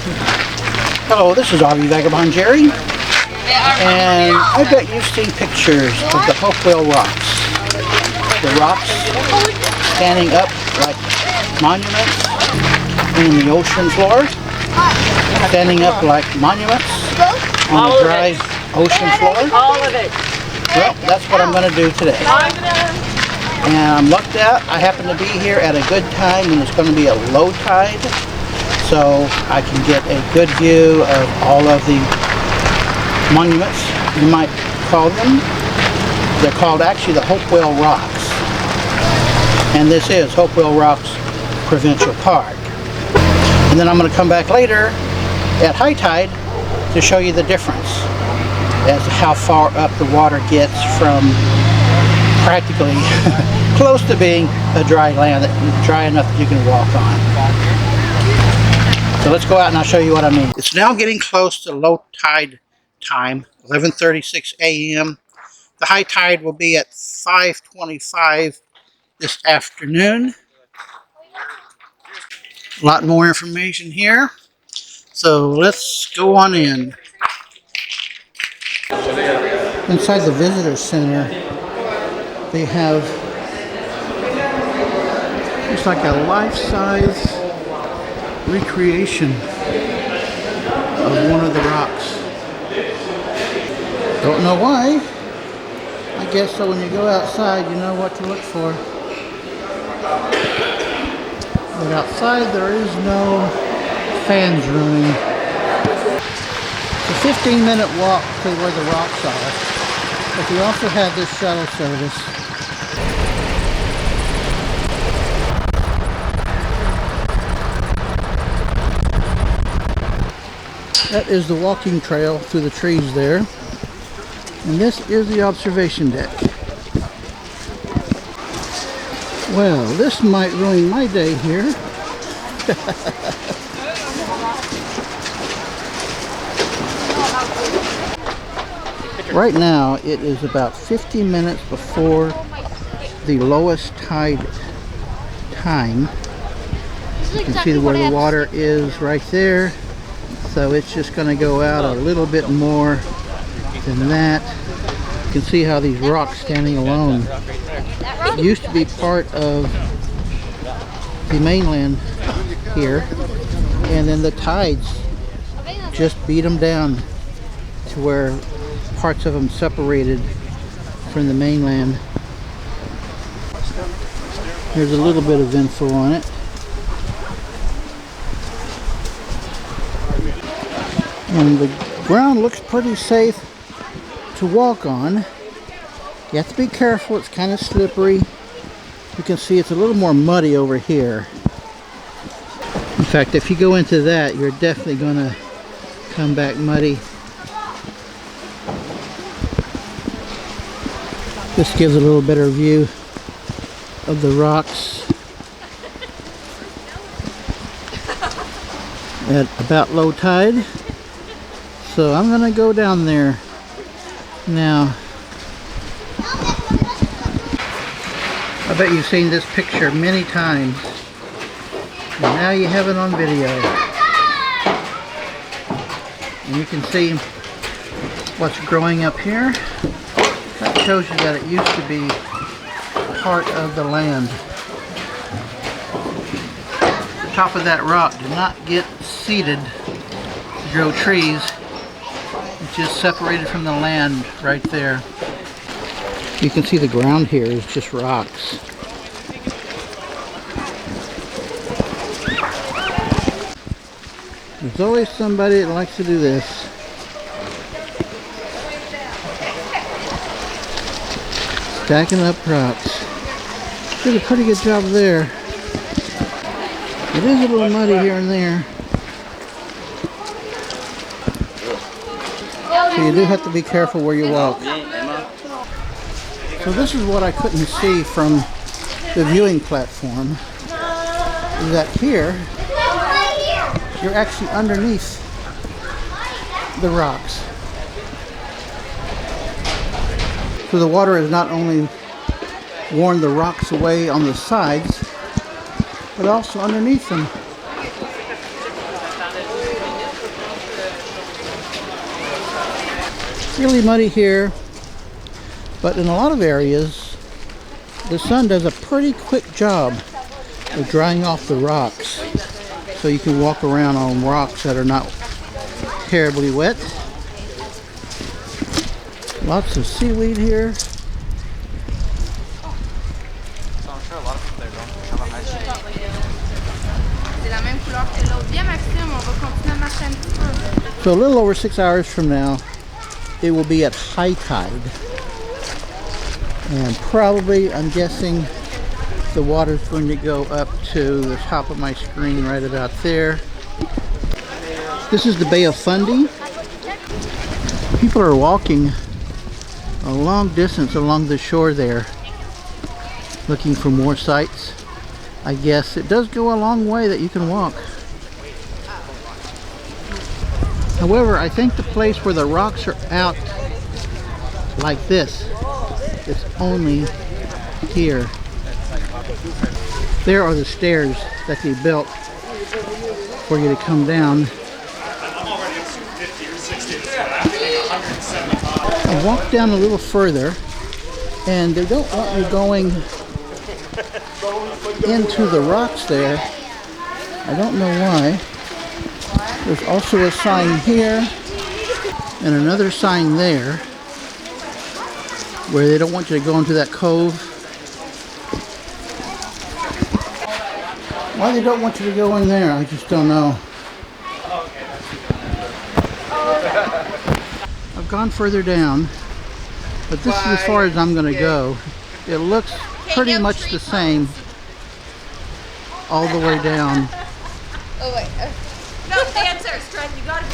Hello, this is RV Vagabond Jerry, and I bet you've seen pictures of the Hopewell rocks. The rocks standing up like monuments in the ocean floor, standing up like monuments on the dry ocean floor. All of it. Well, that's what I'm going to do today. And I'm lucked out. I happen to be here at a good time when it's going to be a low tide, so I can get a good view of all of the monuments, you might call them. They're called actually the Hopewell Rocks. And this is Hopewell Rocks Provincial Park. And then I'm going to come back later at high tide to show you the difference as to how far up the water gets from practically close to being a dry land, dry enough that you can walk on. So let's go out and I'll show you what I mean. It's now getting close to low tide time, 11:36 a.m. The high tide will be at 5:25 this afternoon. A lot more information here. So let's go on in. Inside the visitor center, they have, it's like a life-size recreation of one of the rocks. Don't know why. I guess so when you go outside, you know what to look for. But outside there is no fans running. It's a 15-minute walk to where the rocks are. But we also have this shuttle service. That is the walking trail through the trees there. And this is the observation deck. Well, this might ruin my day here. Right now, it is about 50 minutes before the lowest tide time. You can see where the water is right there. So it's just going to go out a little bit more than that. You can see how these rocks standing alone. It used to be part of the mainland here, and then the tides just beat them down to where parts of them separated from the mainland. Here's a little bit of info on it. And the ground looks pretty safe to walk on. You have to be careful, it's kind of slippery. You can see it's a little more muddy over here. In fact, if you go into that, you're definitely going to come back muddy. This gives a little better view of the rocks at about low tide. So I'm going to go down there now. I bet you've seen this picture many times, and now you have it on video. And you can see what's growing up here. That shows you that it used to be part of the land. The top of that rock did not get seeded to grow trees. It's just separated from the land right there. You can see the ground here is just rocks. There's always somebody that likes to do this. Stacking up rocks. Did a pretty good job there. It is a little muddy here and there. So you do have to be careful where you walk. So this is what I couldn't see from the viewing platform. Is that here, you're actually underneath the rocks. So the water has not only worn the rocks away on the sides, but also underneath them. Really muddy here, but in a lot of areas, the sun does a pretty quick job of drying off the rocks. So you can walk around on rocks that are not terribly wet. Lots of seaweed here. So a little over 6 hours from now, it will be at high tide. And probably, I'm guessing, the water's going to go up to the top of my screen right about there. This is the Bay of Fundy. People are walking a long distance along the shore there, looking for more sights. I guess it does go a long way that you can walk. However, I think the place where the rocks are out like this is only here. There are the stairs that they built for you to come down. I walked down a little further, and they don't want you going into the rocks there. I don't know why. There's also a sign here and another sign there where they don't want you to go into that cove. Why they don't want you to go in there, I just don't know. I've gone further down, but this is as far as I'm going to go. It looks pretty much the same all the way down. Oh wait. No, answer, Strand. You gotta be.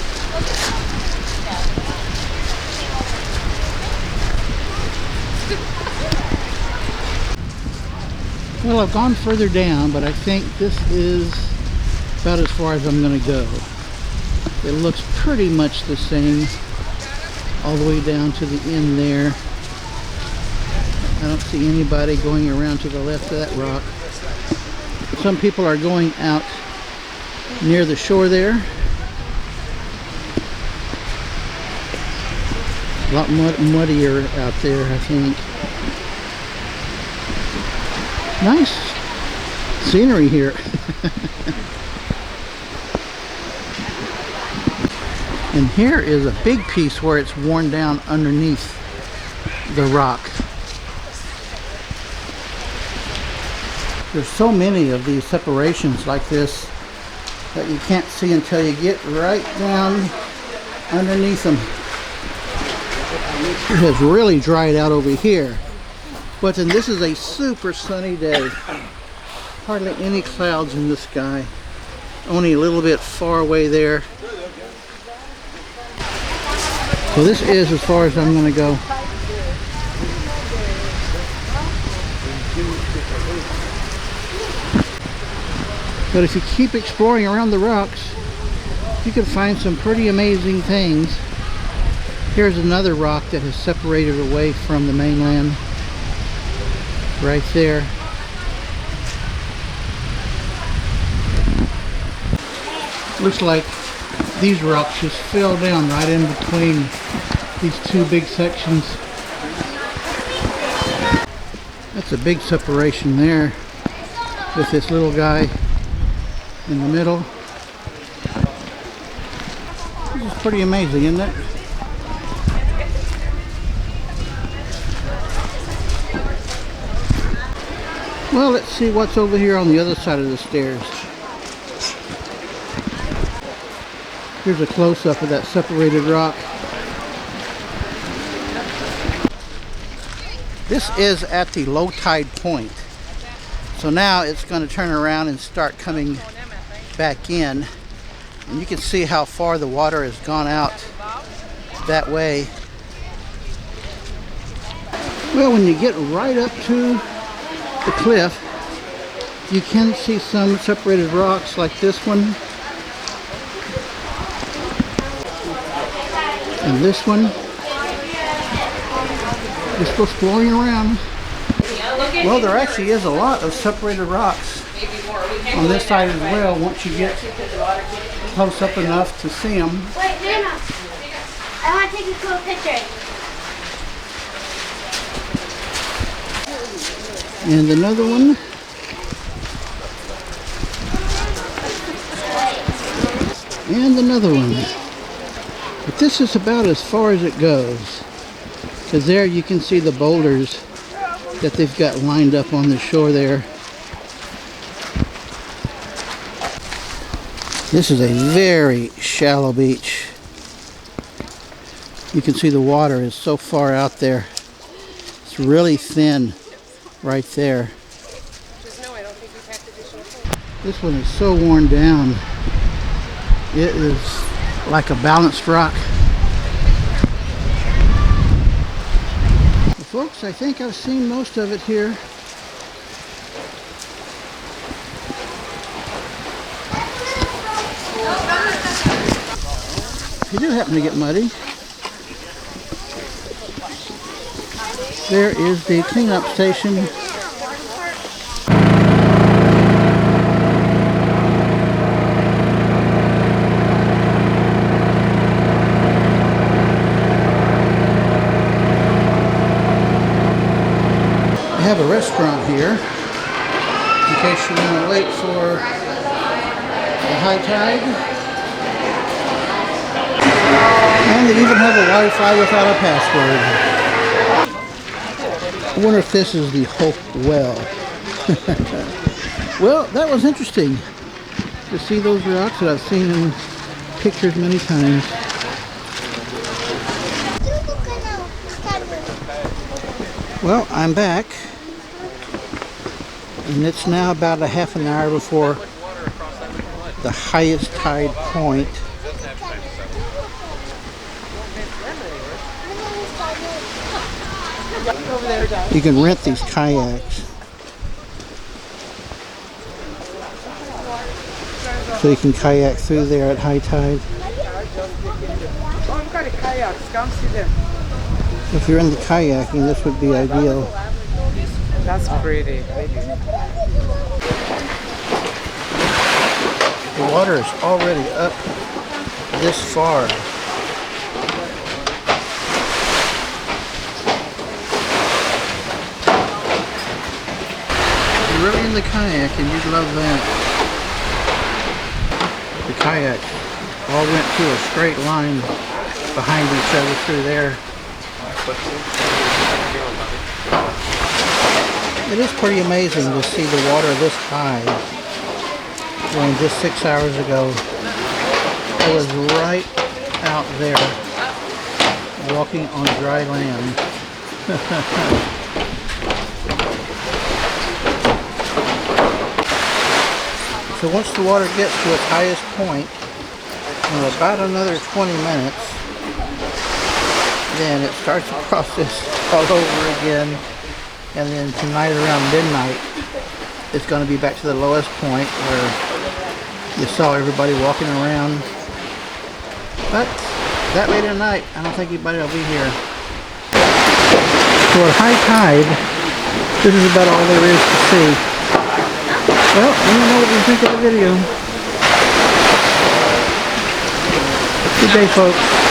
Well, I've gone further down, but I think this is about as far as I'm going to go. It looks pretty much the same all the way down to the end there. I don't see anybody going around to the left of that rock. Some people are going out near the shore there. A lot muddier out there, I think. Nice scenery here. And here is a big piece where it's worn down underneath the rock. There's so many of these separations like this that you can't see until you get right down underneath them. It has really dried out over here. But then this is a super sunny day. Hardly any clouds in the sky. Only a little bit far away there. So this is as far as I'm going to go. But if you keep exploring around the rocks, you can find some pretty amazing things. Here's another rock that has separated away from the mainland. Right there. Looks like these rocks just fell down right in between these two big sections. That's a big separation there with this little guy in the middle. This is pretty amazing, isn't it? Well, let's see what's over here on the other side of the stairs. Here's a close-up of that separated rock. This is at the low tide point. So now it's going to turn around and start coming back in. And you can see how far the water has gone out that way. Well, when you get right up to the cliff, you can see some separated rocks like this one and this one. Just go exploring around. Well, there actually is a lot of separated rocks on this side as well once you get close up enough to see them. I want to take a cool picture. And another one. And another one. But this is about as far as it goes. Because there you can see the boulders that they've got lined up on the shore there. This is a very shallow beach. You can see the water is so far out there. It's really thin right there. This one is so worn down. It is like a balanced rock. Well, folks, I think I've seen most of it here. If you do happen to get muddy, there is the cleanup station. They have a restaurant here in case you want to wait for the high tide. And they even have a Wi-Fi without a password. I wonder if this is the Hopewell. Well, that was interesting to see those rocks that I've seen in pictures many times. Well, I'm back, and it's now about a half an hour before the highest tide point. You can rent these kayaks, so you can kayak through there at high tide. If you're into kayaking, this would be ideal. That's pretty. The water is already up this far. If you're really into kayaking, you'd love that. The kayaks all went through a straight line behind each other through there. It is pretty amazing to see the water this high. When just 6 hours ago, I was right out there walking on dry land. So once the water gets to its highest point, in about another 20 minutes, then it starts the process all over again, and then tonight around midnight it's going to be back to the lowest point where you saw everybody walking around. But that late at night, I don't think anybody will be here. So at high tide, this is about all there is to see. Well, let me know what you think of the video. Good day, folks.